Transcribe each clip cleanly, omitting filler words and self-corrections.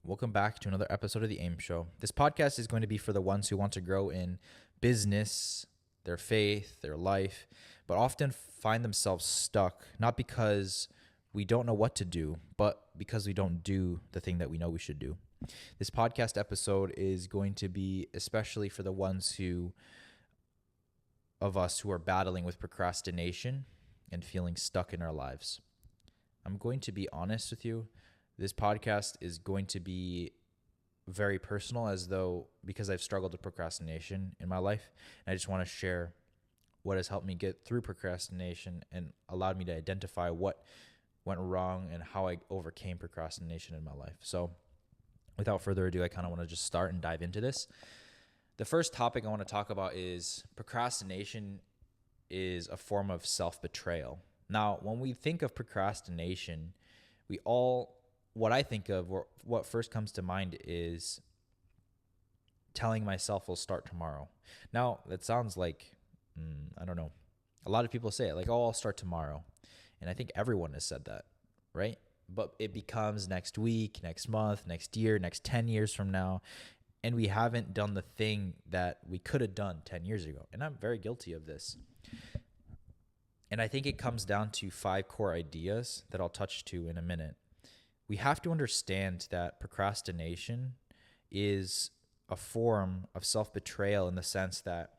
Welcome back to another episode of The AIM Show. This podcast is going to be for the ones who want to grow in business, their faith, their life, but often find themselves stuck, not because we don't know what to do, but because we don't do the thing that we know we should do. This podcast episode is going to be especially for the ones of us who are battling with procrastination and feeling stuck in our lives. I'm going to be honest with you. This podcast is going to be very personal because I've struggled with procrastination in my life. And I just want to share what has helped me get through procrastination and allowed me to identify what went wrong and how I overcame procrastination in my life. So without further ado, I kind of want to just start and dive into this. The first topic I want to talk about is procrastination is a form of self-betrayal. Now, when we think of procrastination, what I think of, or what first comes to mind, is telling myself I'll start tomorrow. Now, that sounds like, I don't know. A lot of people say it like, oh, I'll start tomorrow. And I think everyone has said that, right? But it becomes next week, next month, next year, next 10 years from now. And we haven't done the thing that we could have done 10 years ago. And I'm very guilty of this. And I think it comes down to 5 core ideas that I'll touch to in a minute. We have to understand that procrastination is a form of self-betrayal in the sense that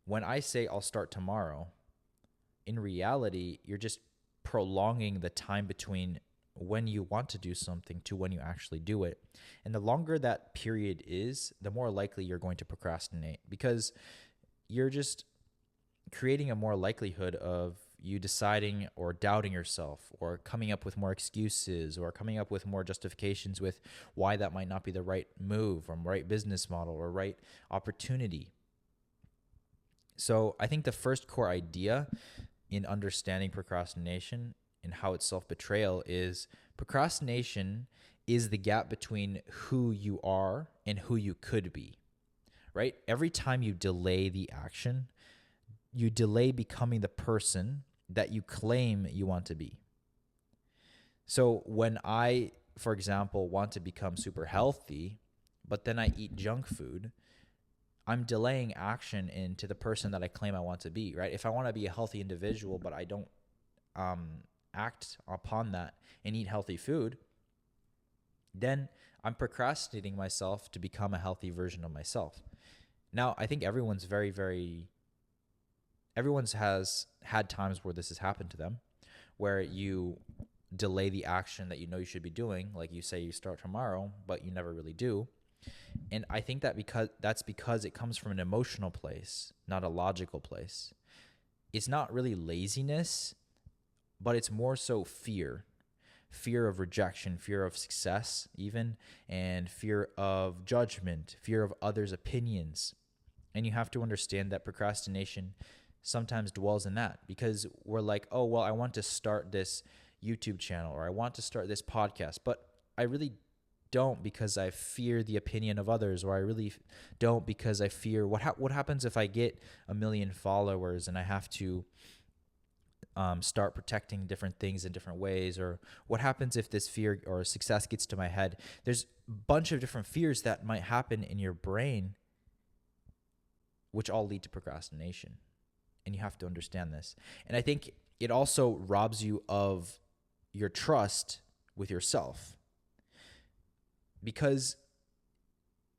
when I say I'll start tomorrow, in reality, you're just prolonging the time between when you want to do something to when you actually do it. And the longer that period is, the more likely you're going to procrastinate, because you're just creating a more likelihood of you deciding or doubting yourself or coming up with more excuses or coming up with more justifications with why that might not be the right move or right business model or right opportunity. So I think the first core idea in understanding procrastination and how it's self-betrayal is procrastination is the gap between who you are and who you could be, right? Every time you delay the action, you delay becoming the person that you claim you want to be. So when I, for example, want to become super healthy, but then I eat junk food, I'm delaying action into the person that I claim I want to be, right? If I want to be a healthy individual, but I don't act upon that and eat healthy food, then I'm procrastinating myself to become a healthy version of myself. Now, I think everyone's has had times where this has happened to them, where you delay the action that you know you should be doing. Like you say you start tomorrow, but you never really do. And I think that that's because it comes from an emotional place, not a logical place. It's not really laziness, but it's more so fear of rejection, fear of success even, and fear of judgment, fear of others' opinions. And you have to understand that procrastination sometimes dwells in that, because we're like, oh, well, I want to start this YouTube channel or I want to start this podcast, but I really don't because I fear the opinion of others, or I really don't because I fear what happens if I get 1 million followers and I have to start protecting different things in different ways, or what happens if this fear or success gets to my head. There's a bunch of different fears that might happen in your brain, which all lead to procrastination. And you have to understand this. And I think it also robs you of your trust with yourself, because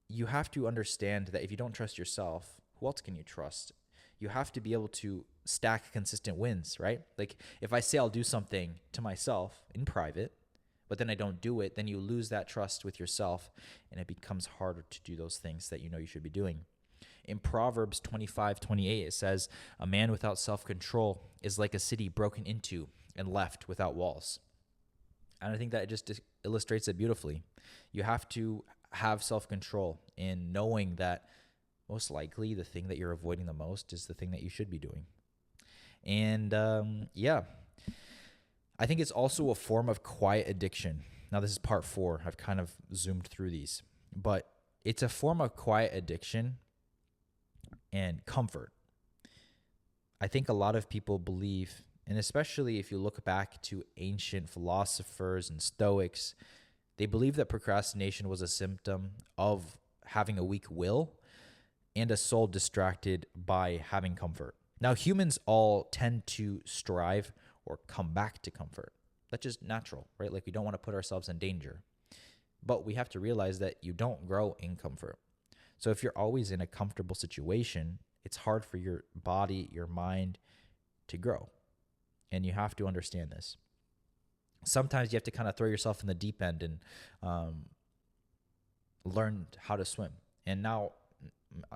you have to understand that if you don't trust yourself, who else can you trust? You have to be able to stack consistent wins, right? Like if I say I'll do something to myself in private, but then I don't do it, then you lose that trust with yourself and it becomes harder to do those things that you know you should be doing. In Proverbs 25:28, it says, "A man without self-control is like a city broken into and left without walls." And I think that it just illustrates it beautifully. You have to have self-control in knowing that most likely the thing that you're avoiding the most is the thing that you should be doing. And I think it's also a form of quiet addiction. Now, this is part 4. I've kind of zoomed through these, but it's a form of quiet addiction and comfort. I think a lot of people believe, and especially if you look back to ancient philosophers and Stoics, They believed that procrastination was a symptom of having a weak will and a soul distracted by having comfort. Now, humans all tend to strive or come back to comfort. That's just natural, right? Like we don't want to put ourselves in danger. But we have to realize that you don't grow in comfort. So if you're always in a comfortable situation, it's hard for your body, your mind to grow. And you have to understand this. Sometimes you have to kind of throw yourself in the deep end and learn how to swim. And now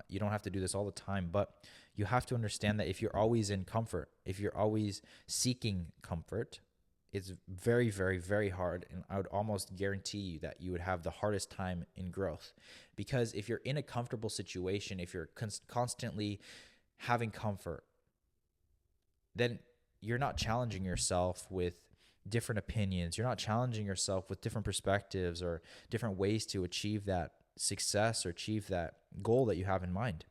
you don't have to do this all the time, but you have to understand that if you're always in comfort, if you're always seeking comfort, it's very, very, very hard. And I would almost guarantee you that you would have the hardest time in growth. Because if you're in a comfortable situation, if you're constantly having comfort, then you're not challenging yourself with different opinions. You're not challenging yourself with different perspectives or different ways to achieve that success or achieve that goal that you have in mind.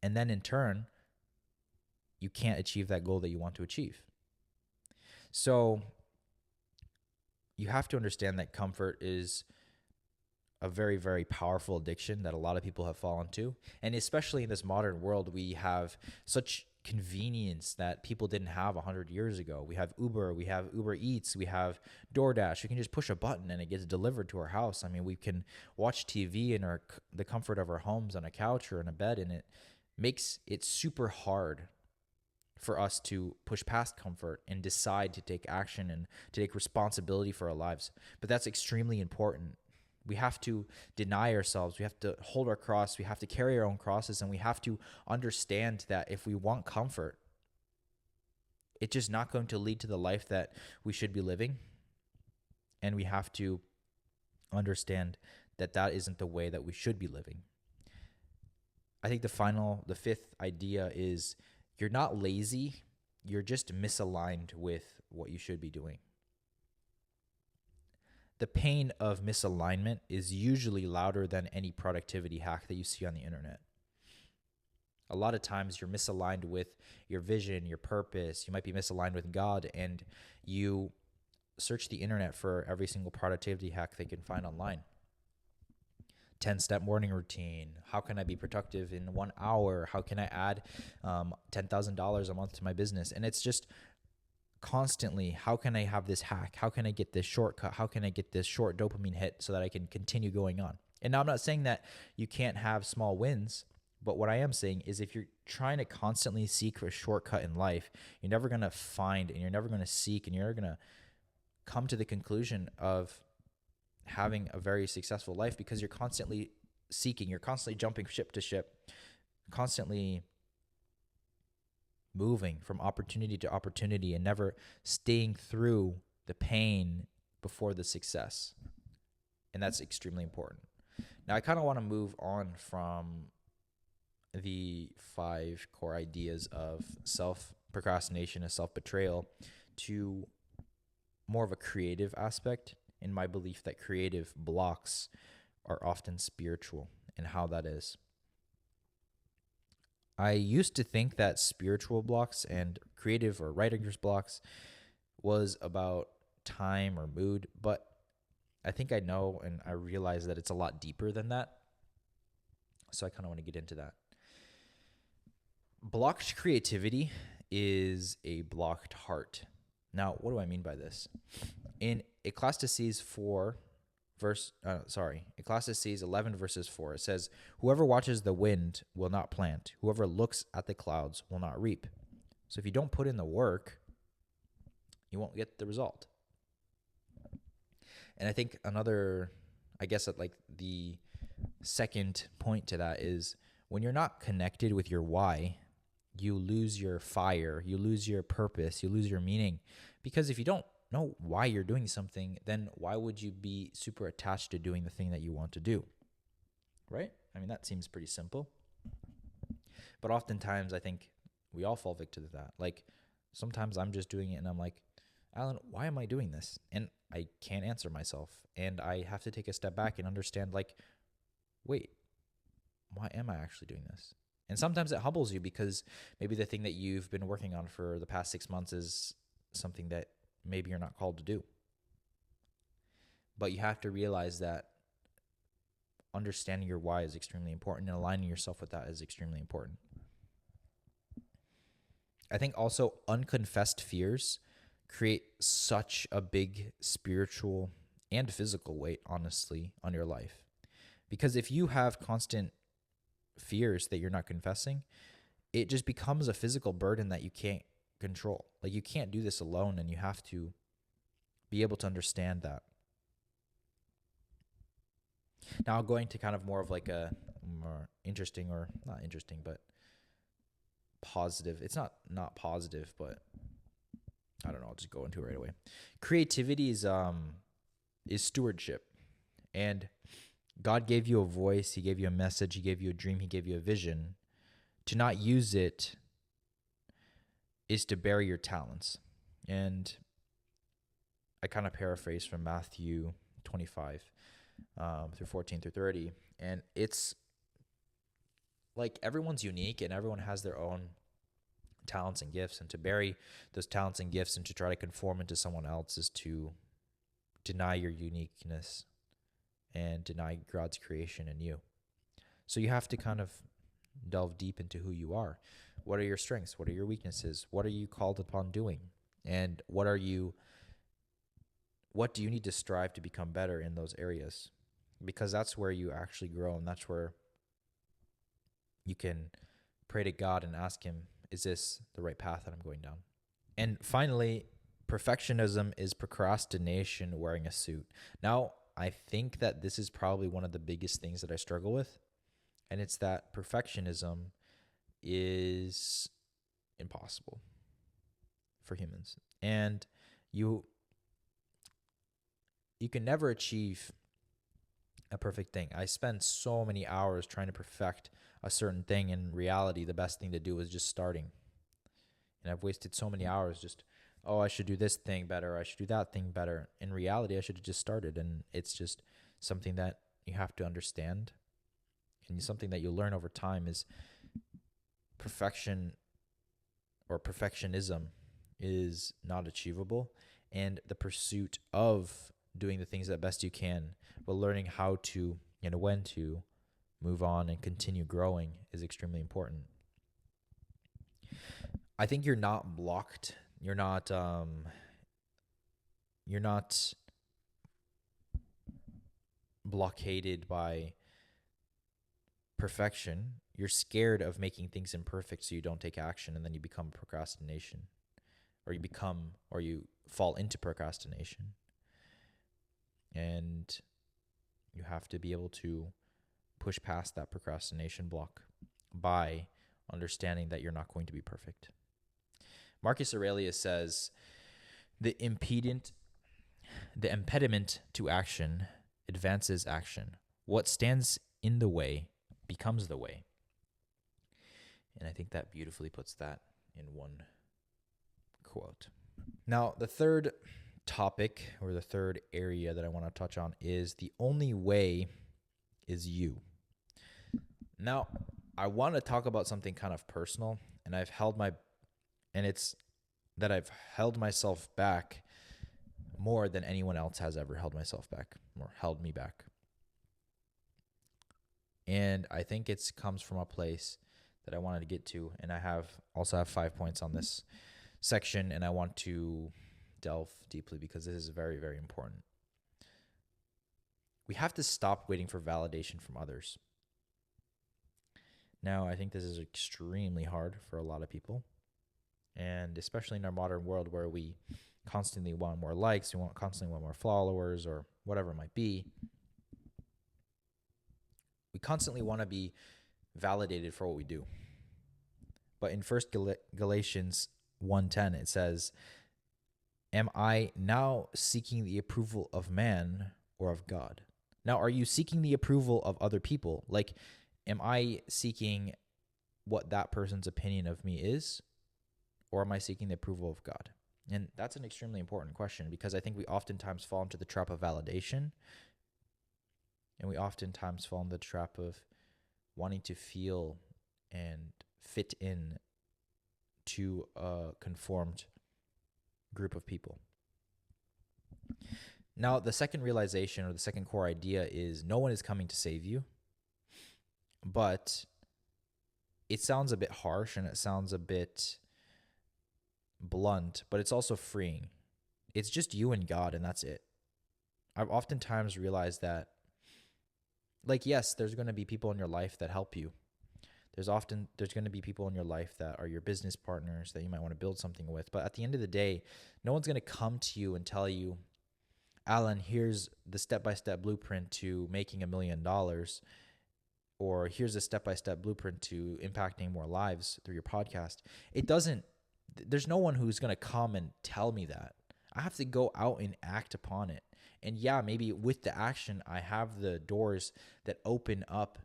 And then in turn, you can't achieve that goal that you want to achieve. So you have to understand that comfort is a very, very powerful addiction that a lot of people have fallen to. And especially in this modern world, we have such convenience that people didn't have 100 years ago. We have Uber, we have Uber Eats, we have DoorDash. We can just push a button and it gets delivered to our house. I mean, we can watch TV in the comfort of our homes on a couch or in a bed, and it makes it super hard for us to push past comfort and decide to take action and to take responsibility for our lives. But that's extremely important. We have to deny ourselves. We have to hold our cross. We have to carry our own crosses, and we have to understand that if we want comfort, it's just not going to lead to the life that we should be living. And we have to understand that that isn't the way that we should be living. I think the fifth idea is you're not lazy. You're just misaligned with what you should be doing. The pain of misalignment is usually louder than any productivity hack that you see on the internet. A lot of times you're misaligned with your vision, your purpose. You might be misaligned with God, and you search the internet for every single productivity hack they can find online. 10-step morning routine. How can I be productive in 1 hour? How can I add $10,000 a month to my business? And it's just constantly, how can I have this hack? How can I get this shortcut? How can I get this short dopamine hit so that I can continue going on? And now I'm not saying that you can't have small wins, but what I am saying is if you're trying to constantly seek for a shortcut in life, you're never going to find, and you're never going to seek, and you're never going to come to the conclusion of having a very successful life, because you're constantly seeking, you're constantly jumping ship to ship, constantly moving from opportunity to opportunity and never staying through the pain before the success. And that's extremely important. Now, I kind of want to move on from the 5 core ideas of self-procrastination and self-betrayal to more of a creative aspect, in my belief that creative blocks are often spiritual, and how that is. I used to think that spiritual blocks and creative or writer's blocks was about time or mood, but I think I know and I realize that it's a lot deeper than that. So I kind of want to get into that. Blocked creativity is a blocked heart. Now, what do I mean by this? In Ecclesiastes 11 verses 4, it says, "Whoever watches the wind will not plant. Whoever looks at the clouds will not reap." So if you don't put in the work, you won't get the result. And I think the second point to that is when you're not connected with your why, you lose your fire, you lose your purpose, you lose your meaning. Because if you don't know why you're doing something, then why would you be super attached to doing the thing that you want to do? Right? I mean, that seems pretty simple. But oftentimes I think we all fall victim to that. Like sometimes I'm just doing it and I'm like, Alan, why am I doing this? And I can't answer myself. And I have to take a step back and understand, like, wait, why am I actually doing this? And sometimes it humbles you because maybe the thing that you've been working on for the past 6 months is something that maybe you're not called to do. But you have to realize that understanding your why is extremely important, and aligning yourself with that is extremely important. I think also unconfessed fears create such a big spiritual and physical weight, honestly, on your life. Because if you have constant fears that you're not confessing, it just becomes a physical burden that you can't control. Like, you can't do this alone, and you have to be able to understand that. Now, going to kind of more of like a more interesting, or not interesting, but positive. It's not positive, but I don't know. I'll just go into it right away. Creativity is stewardship, and God gave you a voice. He gave you a message. He gave you a dream. He gave you a vision. To not use it is to bury your talents. And I kind of paraphrase from Matthew 25 through 14 through 30. And it's like everyone's unique and everyone has their own talents and gifts. And to bury those talents and gifts and to try to conform into someone else is to deny your uniqueness and deny God's creation in you. So you have to kind of delve deep into who you are. What are your strengths? What are your weaknesses? What are you called upon doing? And what do you need to strive to become better in those areas? Because that's where you actually grow, and that's where you can pray to God and ask him, is this the right path that I'm going down? And finally, perfectionism is procrastination wearing a suit. Now, I think that this is probably one of the biggest things that I struggle with, and it's that perfectionism is impossible for humans. And you can never achieve a perfect thing. I spend so many hours trying to perfect a certain thing. In reality, the best thing to do is just starting. And I've wasted so many hours just, I should do this thing better. I should do that thing better. In reality, I should have just started. And it's just something that you have to understand. And something that you'll learn over time is perfection or perfectionism is not achievable. And the pursuit of doing the things that best you can, but learning how to and when to move on and continue growing is extremely important. I think you're not blocked. You're not blockaded by perfection. You're scared of making things imperfect, so you don't take action, and then you become procrastination, or you fall into procrastination. And you have to be able to push past that procrastination block by understanding that you're not going to be perfect. Marcus Aurelius says, the impediment to action advances action. What stands in the way becomes the way. And I think that beautifully puts that in one quote. Now, the third topic, or the third area that I want to touch on, is the only way is you. Now, I want to talk about something kind of personal, and I've held myself back more than anyone else has ever held myself back or held me back. And I think it comes from a place that I wanted to get to, and I also have 5 points on this section, and I want to delve deeply because this is very, very important. We have to stop waiting for validation from others. Now, I think this is extremely hard for a lot of people, and especially in our modern world where we constantly want more likes, constantly want more followers, or whatever it might be. We constantly want to be validated for what we do. But in 1 Galatians 1:10, it says, am I now seeking the approval of man or of God? Now, are you seeking the approval of other people? Like, am I seeking what that person's opinion of me is? Or am I seeking the approval of God? And that's an extremely important question, because I think we oftentimes fall into the trap of validation. And we oftentimes fall into the trap of wanting to feel and fit in to a conformed group of people. Now, the second realization or the second core idea is no one is coming to save you, but it sounds a bit harsh and it sounds a bit blunt, but it's also freeing. It's just you and God, and that's it. I've oftentimes realized that, like, yes, there's going to be people in your life that help you. There's going to be people in your life that are your business partners that you might want to build something with. But at the end of the day, no one's going to come to you and tell you, Alan, here's the step-by-step blueprint to making $1 million, or here's a step-by-step blueprint to impacting more lives through your podcast. There's no one who's going to come and tell me that. I have to go out and act upon it. And yeah, maybe with the action, I have the doors that open up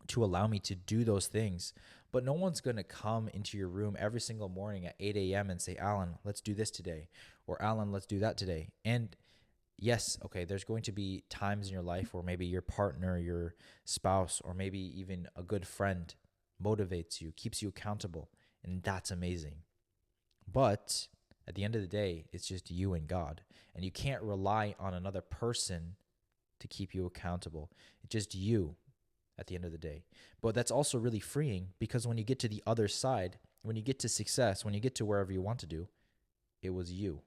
to allow me to do those things. But no one's going to come into your room every single morning at 8 a.m. and say, Alan, let's do this today. Or Alan, let's do that today. And yes, okay, there's going to be times in your life where maybe your partner, your spouse, or maybe even a good friend motivates you, keeps you accountable. And that's amazing. But at the end of the day, it's just you and God. And you can't rely on another person to keep you accountable. It's just you at the end of the day. But that's also really freeing, because when you get to the other side, when you get to success, when you get to wherever you want to do, it was you.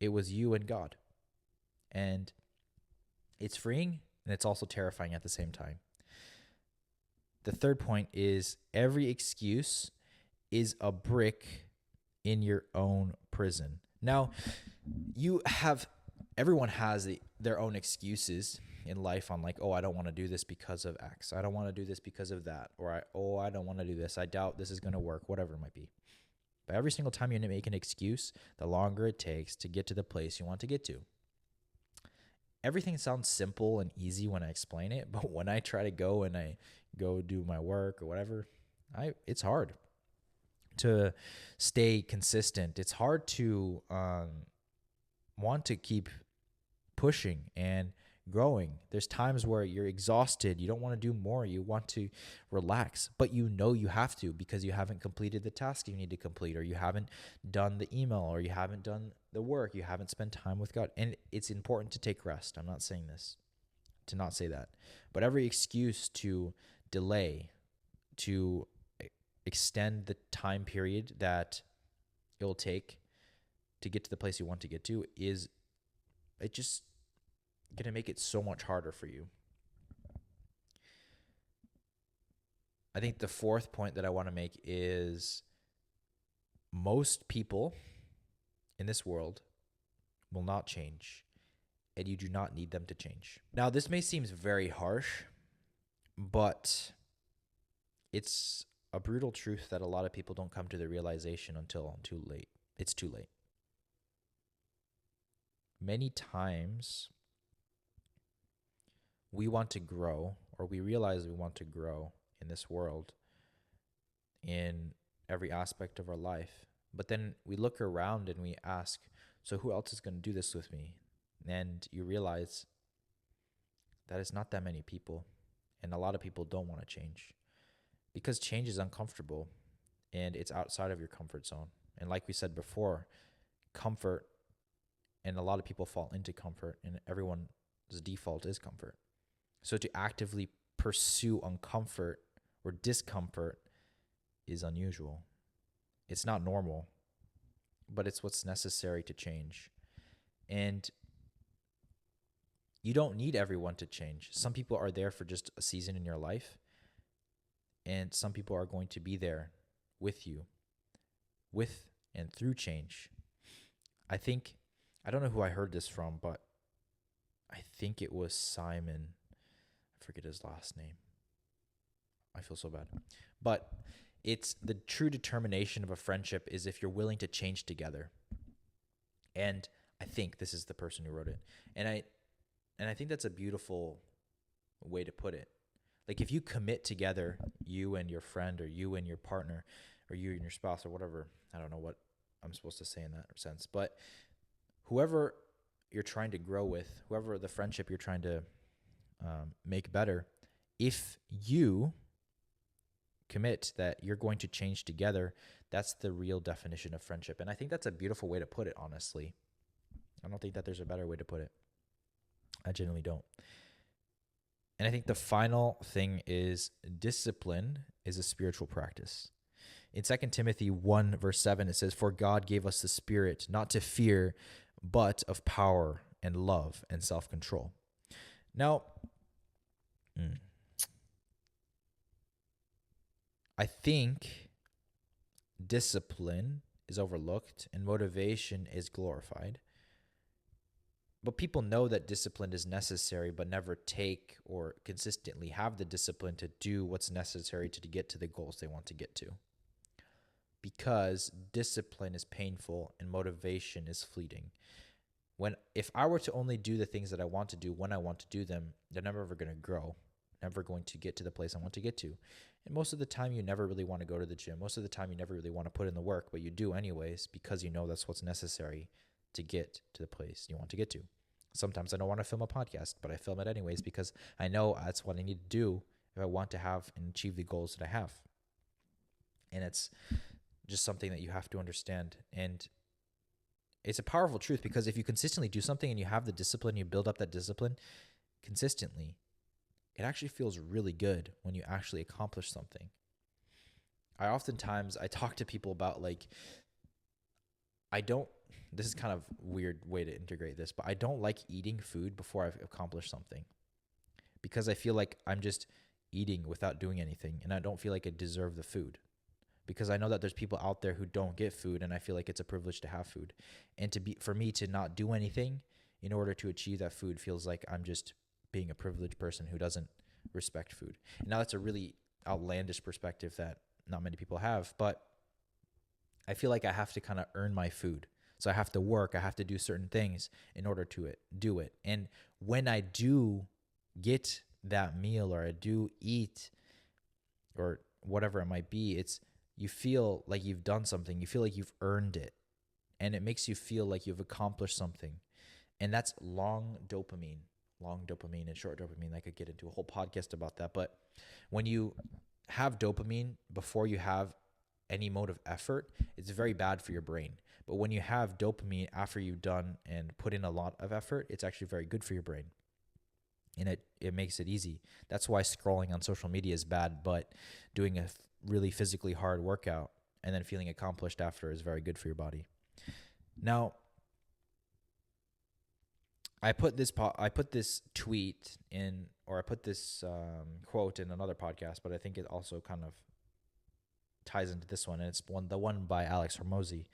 It was you and God. And it's freeing, and it's also terrifying at the same time. The third point is every excuse is a brick in your own prison. Now, everyone has their own excuses in life on, like, oh, I don't want to do this because of X. I don't want to do this because of that. Or I don't want to do this. I doubt this is going to work, whatever it might be. But every single time you make an excuse, the longer it takes to get to the place you want to get to. Everything sounds simple and easy when I explain it, but when I try to go and I go do my work or whatever, it's hard to stay consistent. It's hard to want to keep pushing and growing. There's times where you're exhausted. You don't want to do more. You want to relax, but you know you have to, because you haven't completed the task you need to complete, or you haven't done the email, or you haven't done the work. You haven't spent time with God. And it's important to take rest. I'm not saying this to not say that, but every excuse to delay, to extend the time period that it will take to get to the place you want to get to, it just going to make it so much harder for you. I think the fourth point that I want to make is most people in this world will not change, and you do not need them to change. Now, this may seem very harsh, but it's a brutal truth that a lot of people don't come to the realization until too late. It's too late. Many times we want to grow, or we realize we want to grow in this world in every aspect of our life. But then we look around and we ask, so who else is going to do this with me? And you realize that it's not that many people. And a lot of people don't want to change, because change is uncomfortable and it's outside of your comfort zone. And like we said before, comfort, and a lot of people fall into comfort, and everyone's default is comfort. So to actively pursue uncomfort or discomfort is unusual. It's not normal, but it's what's necessary to change. And you don't need everyone to change. Some people are there for just a season in your life, and some people are going to be there with you, with and through change. I don't know who I heard this from, but I think it was Simon. I forget his last name. I feel so bad. But it's the true determination of a friendship is if you're willing to change together. And I think this is the person who wrote it. And I think that's a beautiful way to put it. Like, if you commit together, you and your friend, or you and your partner, or you and your spouse, or whatever, I don't know what I'm supposed to say in that sense, but whoever you're trying to grow with, whoever the friendship you're trying to make better, if you commit that you're going to change together, that's the real definition of friendship. And I think that's a beautiful way to put it, honestly. I don't think that there's a better way to put it. I genuinely don't. And I think the final thing is discipline is a spiritual practice. In 2 Timothy 1, verse 7, it says, "For God gave us the Spirit, not to fear, but of power and love and self-control." Now, I think discipline is overlooked and motivation is glorified. But people know that discipline is necessary, but never take or consistently have the discipline to do what's necessary to get to the goals they want to get to. Because discipline is painful and motivation is fleeting. If I were to only do the things that I want to do when I want to do them, they're never ever going to grow, never going to get to the place I want to get to. And most of the time, you never really want to go to the gym. Most of the time, you never really want to put in the work, but you do anyways because you know that's what's necessary to get to the place you want to get to. Sometimes I don't want to film a podcast, but I film it anyways because I know that's what I need to do if I want to have and achieve the goals that I have. And it's just something that you have to understand. And it's a powerful truth because if you consistently do something and you have the discipline, you build up that discipline consistently, it actually feels really good when you actually accomplish something. I talk to people about this is kind of a weird way to integrate this, but I don't like eating food before I've accomplished something because I feel like I'm just eating without doing anything and I don't feel like I deserve the food. Because I know that there's people out there who don't get food, and I feel like it's a privilege to have food. And for me to not do anything in order to achieve that food feels like I'm just being a privileged person who doesn't respect food. And now that's a really outlandish perspective that not many people have, but I feel like I have to kind of earn my food. So I have to work, I have to do certain things in order to do it. And when I do get that meal or I do eat or whatever it might be, you feel like you've done something. You feel like you've earned it. And it makes you feel like you've accomplished something. And that's long dopamine and short dopamine. I could get into a whole podcast about that. But when you have dopamine before you have any mode of effort, it's very bad for your brain. But when you have dopamine after you've done and put in a lot of effort, it's actually very good for your brain. And it makes it easy. That's why scrolling on social media is bad, but doing a really physically hard workout and then feeling accomplished after is very good for your body. Now, I put this tweet in, or I put this quote in another podcast, but I think it also kind of ties into this one, and it's the one by Alex Hormozy.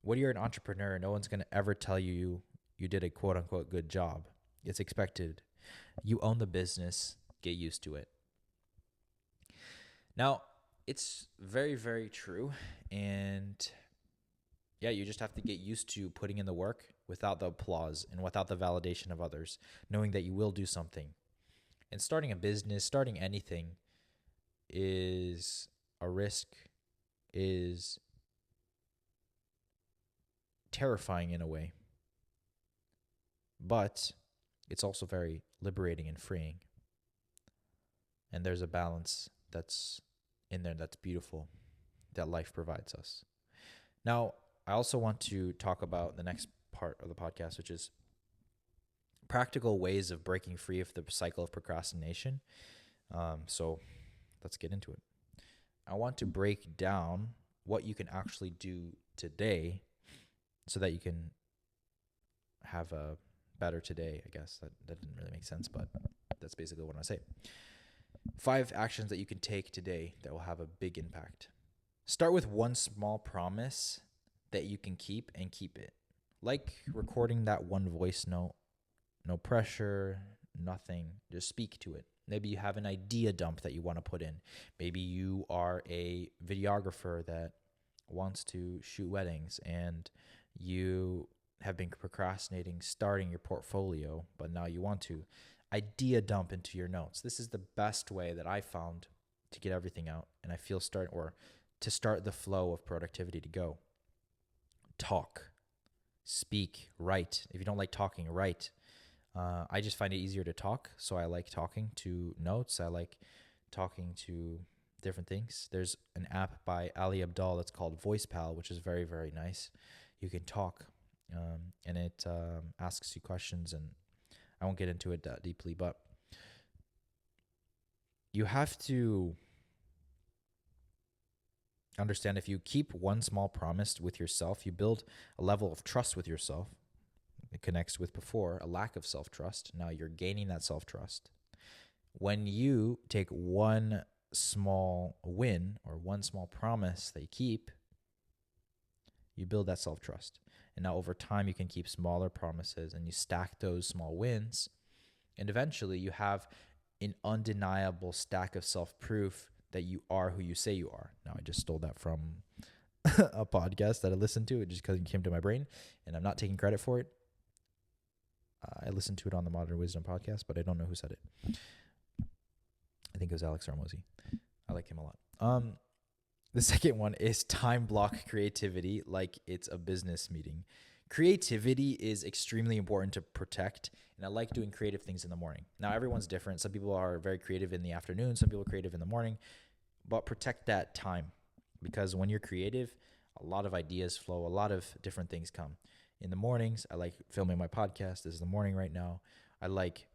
When you're an entrepreneur, no one's going to ever tell you did a quote-unquote good job. It's expected. You own the business. Get used to it. Now, it's very, very true. And yeah, you just have to get used to putting in the work without the applause and without the validation of others, knowing that you will do something. And starting a business, starting anything is a risk, is terrifying in a way. But it's also very liberating and freeing. And there's a balance that's in there that's beautiful that life provides us. Now, I also want to talk about the next part of the podcast, which is practical ways of breaking free of the cycle of procrastination. So let's get into it. I want to break down what you can actually do today so that you can have a better today, I guess. That didn't really make sense, but that's basically what I say. 5 actions that you can take today that will have a big impact. Start with one small promise that you can keep and keep it. Like recording that one voice note. No pressure, nothing. Just speak to it. Maybe you have an idea dump that you want to put in. Maybe you are a videographer that wants to shoot weddings and you have been procrastinating starting your portfolio, but now you want to. Idea dump into your notes. This is the best way that I found to get everything out, and I feel to start the flow of productivity to go. Talk, speak, write. If you don't like talking, write. I just find it easier to talk, so I like talking to notes. I like talking to different things. There's an app by Ali Abdaal that's called VoicePal, which is very, very nice. You can talk and it asks you questions, and I won't get into it that deeply, but you have to understand, if you keep one small promise with yourself, you build a level of trust with yourself. It connects with before a lack of self-trust. Now you're gaining that self-trust. When you take one small win or one small promise that you keep, you build that self-trust. And now over time, you can keep smaller promises and you stack those small wins. And eventually you have an undeniable stack of self-proof that you are who you say you are. Now, I just stole that from a podcast that I listened to. It just because it came to my brain, and I'm not taking credit for it. I listened to it on the Modern Wisdom podcast, but I don't know who said it. I think it was Alex Armosi. I like him a lot. The second one is time block creativity like it's a business meeting. Creativity is extremely important to protect, and I like doing creative things in the morning. Now, everyone's different. Some people are very creative in the afternoon. Some people are creative in the morning, but protect that time, because when you're creative, a lot of ideas flow, a lot of different things come. In the mornings, I like filming my podcast. This is the morning right now. I like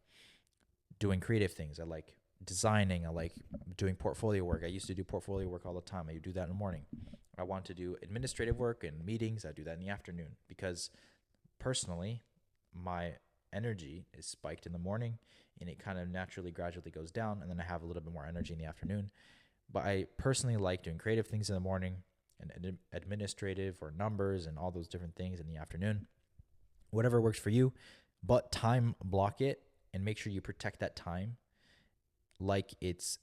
doing creative things. I like designing. I like doing portfolio work. I used to do portfolio work all the time. I do that in the morning. I want to do administrative work and meetings. I do that in the afternoon, because personally, my energy is spiked in the morning and it kind of naturally gradually goes down, and then I have a little bit more energy in the afternoon. But I personally like doing creative things in the morning and administrative or numbers and all those different things in the afternoon. Whatever works for you, but time block it and make sure you protect that time like it's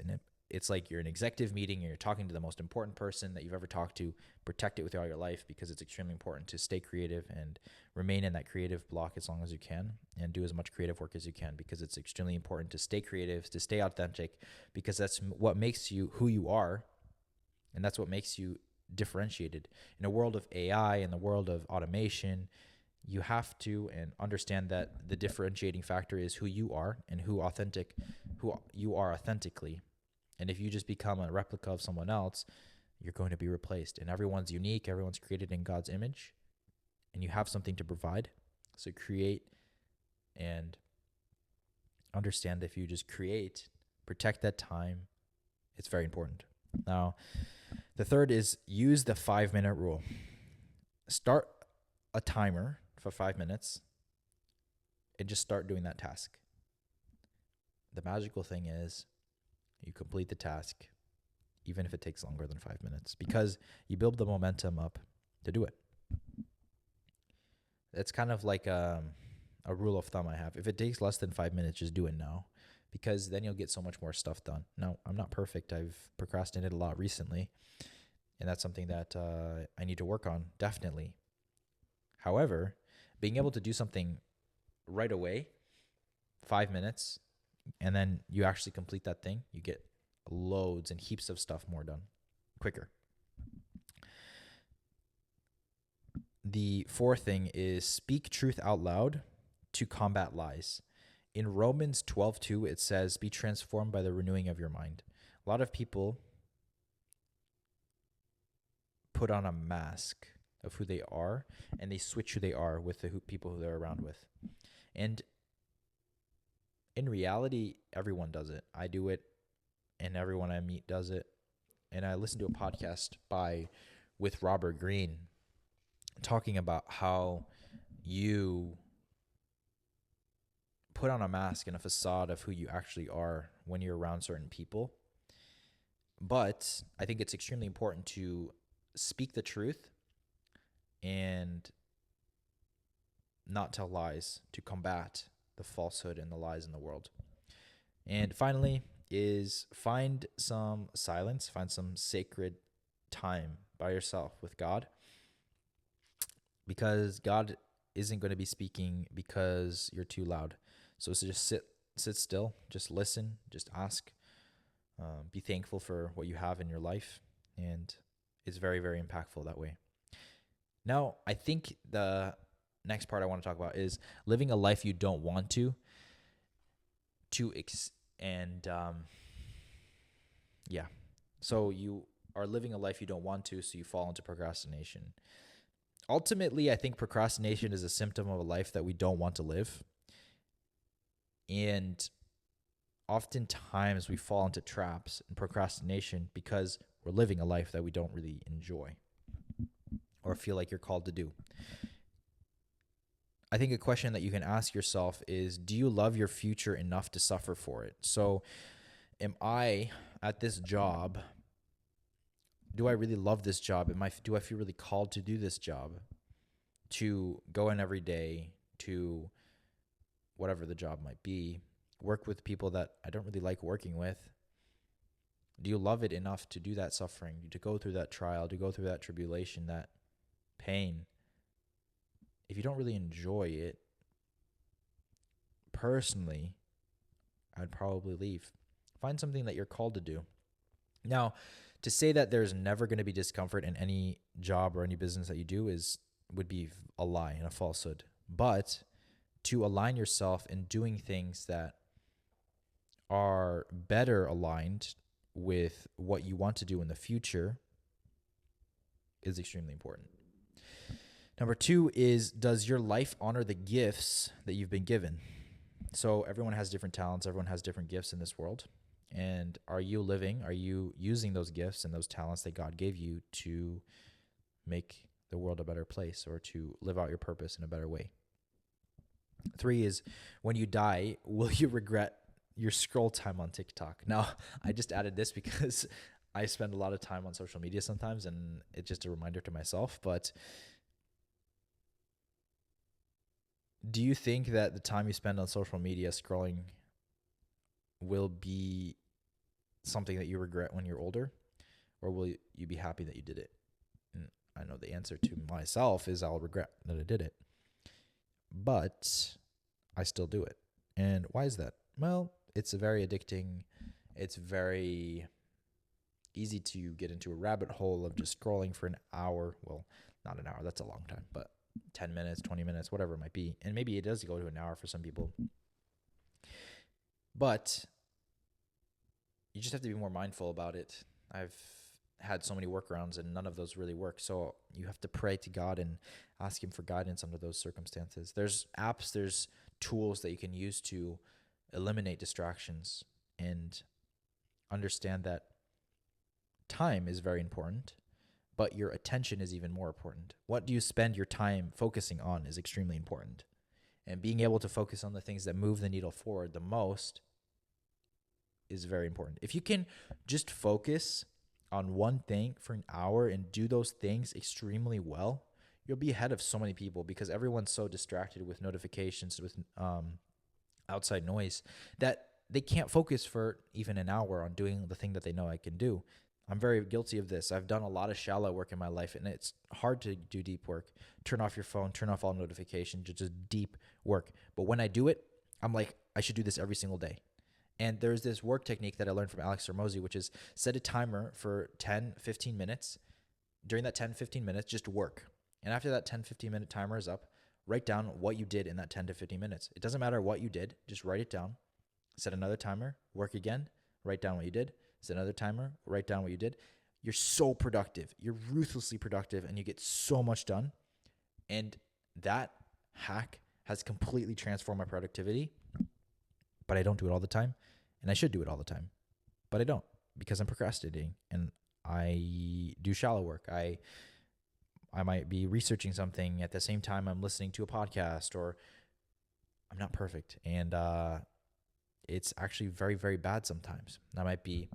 like you're in an executive meeting and you're talking to the most important person that you've ever talked to. Protect it with all your life, because it's extremely important to stay creative and remain in that creative block as long as you can, and do as much creative work as you can, because it's extremely important to stay creative, to stay authentic, because that's what makes you who you are, and that's what makes you differentiated. In a world of AI, in the world of automation, you have to and understand that the differentiating factor is who you are and who you are authentically. And if you just become a replica of someone else, you're going to be replaced. And everyone's unique. Everyone's created in God's image. And you have something to provide. So create and understand that if you just create, protect that time. It's very important. Now, the third is use the 5-minute rule. Start a timer for 5 minutes and just start doing that task. The magical thing is you complete the task, even if it takes longer than 5 minutes, because you build the momentum up to do it. It's kind of like a rule of thumb I have. If it takes less than 5 minutes, just do it now, because then you'll get so much more stuff done. Now, I'm not perfect. I've procrastinated a lot recently, and that's something that I need to work on, definitely. However, being able to do something right away, 5 minutes, and then you actually complete that thing, you get loads and heaps of stuff more done quicker. The fourth thing is speak truth out loud to combat lies. In Romans 12:2, it says, be transformed by the renewing of your mind. A lot of people put on a mask of who they are, and they switch who they are with the people who they're around with. And in reality, everyone does it. I do it, and everyone I meet does it. And I listened to a podcast with Robert Greene talking about how you put on a mask and a facade of who you actually are when you're around certain people. But I think it's extremely important to speak the truth and not tell lies to combat the falsehood and the lies in the world. And finally is find some silence, find some sacred time by yourself with God, because God isn't going to be speaking because you're too loud. So just sit still, just listen, just ask, be thankful for what you have in your life, and it's very, very impactful that way. Now, I think the next part I want to talk about is living a life you don't want to. So you are living a life you don't want to, so you fall into procrastination. Ultimately, I think procrastination is a symptom of a life that we don't want to live. And oftentimes we fall into traps and procrastination because we're living a life that we don't really enjoy or feel like you're called to do. I think a question that you can ask yourself is, do you love your future enough to suffer for it? So, am I at this job? Do I really love this job? Do I feel really called to do this job? To go in every day, to whatever the job might be, work with people that I don't really like working with? Do you love it enough to do that suffering, to go through that trial, to go through that tribulation, that pain? If you don't really enjoy it, personally, I'd probably leave. Find something that you're called to do. Now, to say that there's never going to be discomfort in any job or any business that you do would be a lie and a falsehood. But to align yourself in doing things that are better aligned with what you want to do in the future is extremely important. Number 2 is, does your life honor the gifts that you've been given? So everyone has different talents. Everyone has different gifts in this world. And are you using those gifts and those talents that God gave you to make the world a better place or to live out your purpose in a better way? 3 is, when you die, will you regret your scroll time on TikTok? Now, I just added this because I spend a lot of time on social media sometimes, and it's just a reminder to myself. But do you think that the time you spend on social media scrolling will be something that you regret when you're older, or will you be happy that you did it? And I know the answer to myself is I'll regret that I did it, but I still do it. And why is that? Well, it's very addicting. It's very easy to get into a rabbit hole of just scrolling for an hour. Well, not an hour, that's a long time, but 10 minutes, 20 minutes, whatever it might be. And maybe it does go to an hour for some people. But you just have to be more mindful about it. I've had so many workarounds and none of those really work. So you have to pray to God and ask Him for guidance under those circumstances. There's apps, there's tools that you can use to eliminate distractions and understand that time is very important, but your attention is even more important. What do you spend your time focusing on is extremely important. And being able to focus on the things that move the needle forward the most is very important. If you can just focus on one thing for an hour and do those things extremely well, you'll be ahead of so many people because everyone's so distracted with notifications, with outside noise, that they can't focus for even an hour on doing the thing that they know I can do. I'm very guilty of this. I've done a lot of shallow work in my life, and it's hard to do deep work. Turn off your phone, turn off all notifications, just deep work. But when I do it, I'm like, I should do this every single day. And there's this work technique that I learned from Alex Hormozi, which is set a timer for 10, 15 minutes. During that 10, 15 minutes, just work. And after that 10, 15-minute timer is up, write down what you did in that 10 to 15 minutes. It doesn't matter what you did. Just write it down. Set another timer, work again, write down what you did. Set another timer, write down what you did. You're so productive. You're ruthlessly productive, and you get so much done. And that hack has completely transformed my productivity. But I don't do it all the time, and I should do it all the time. But I don't because I'm procrastinating, and I do shallow work. I might be researching something at the same time I'm listening to a podcast, or I'm not perfect. And it's actually very, very bad sometimes. I might be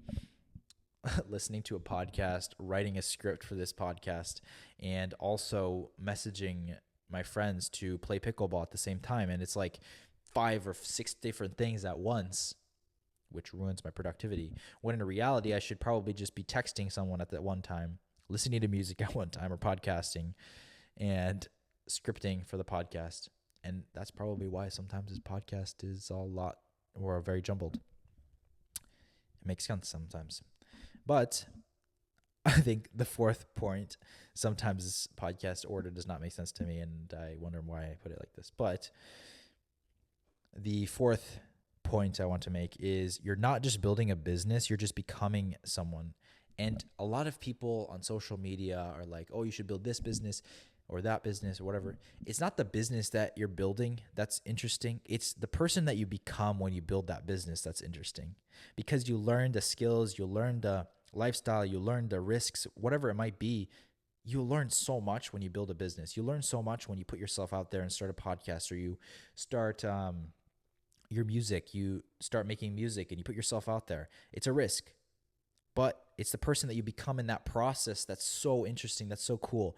listening to a podcast, writing a script for this podcast, and also messaging my friends to play pickleball at the same time. And it's like 5 or 6 different things at once, which ruins my productivity. When in reality, I should probably just be texting someone at that one time, listening to music at one time, or podcasting and scripting for the podcast. And that's probably why sometimes this podcast is very jumbled. It makes sense sometimes. But I think the fourth point, sometimes this podcast order does not make sense to me, and I wonder why I put it like this. But the fourth point I want to make is you're not just building a business, you're just becoming someone. And a lot of people on social media are like, oh, you should build this business. or that business or whatever, it's not the business that you're building that's interesting. It's the person that you become when you build that business that's interesting, because you learn the skills, you learn the lifestyle, you learn the risks, whatever it might be. You learn so much when you build a business. You learn so much when you put yourself out there and start a podcast, or you start your music, you start making music and you put yourself out there. It's a risk, but it's the person that you become in that process that's so interesting, that's so cool.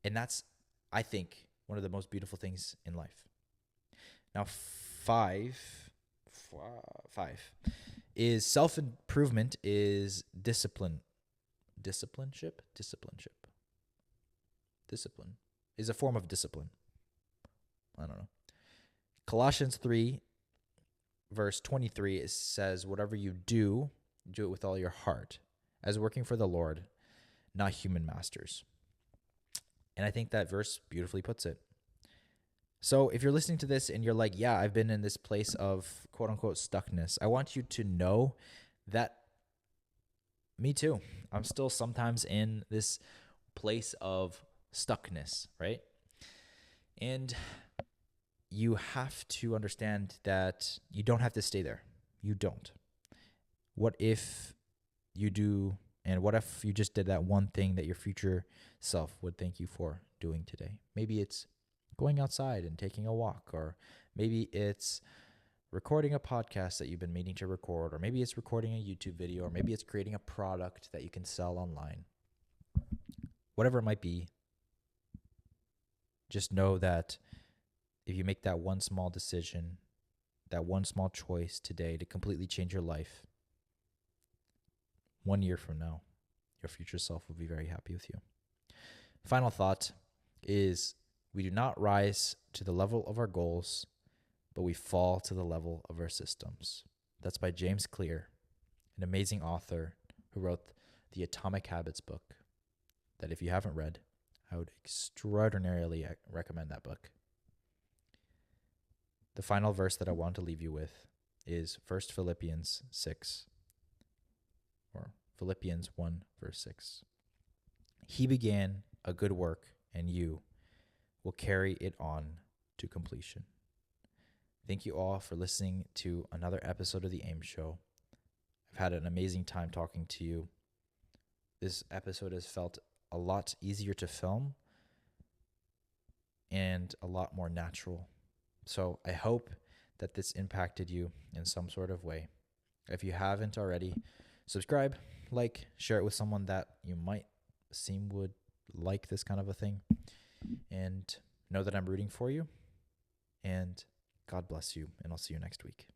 And that's, I think, one of the most beautiful things in life. Now, five is self-improvement is discipline. Disciplineship is a form of discipline. I don't know. Colossians 3, verse 23, it says, whatever you do, do it with all your heart, as working for the Lord, not human masters. And I think that verse beautifully puts it. So if you're listening to this and you're like, yeah, I've been in this place of quote unquote stuckness, I want you to know that me too. I'm still sometimes in this place of stuckness, right? And you have to understand that you don't have to stay there. You don't. What if you do, and what if you just did that one thing that your future self would thank you for doing today? Maybe it's going outside and taking a walk, or maybe it's recording a podcast that you've been meaning to record, or maybe it's recording a YouTube video, or maybe it's creating a product that you can sell online. Whatever it might be, just know that if you make that one small decision, that one small choice today to completely change your life, 1 year from now, your future self will be very happy with you. Final thought is, we do not rise to the level of our goals, but we fall to the level of our systems. That's by James Clear, an amazing author who wrote the Atomic Habits book, that if you haven't read, I would extraordinarily recommend that book. The final verse that I want to leave you with is 1 Philippians 6, or Philippians 1, verse 6. He began a good work, and you will carry it on to completion. Thank you all for listening to another episode of The AIM Show. I've had an amazing time talking to you. This episode has felt a lot easier to film and a lot more natural. So I hope that this impacted you in some sort of way. If you haven't already, subscribe, like, share it with someone that you might seem would like this kind of a thing. And know that I'm rooting for you. And God bless you, and I'll see you next week.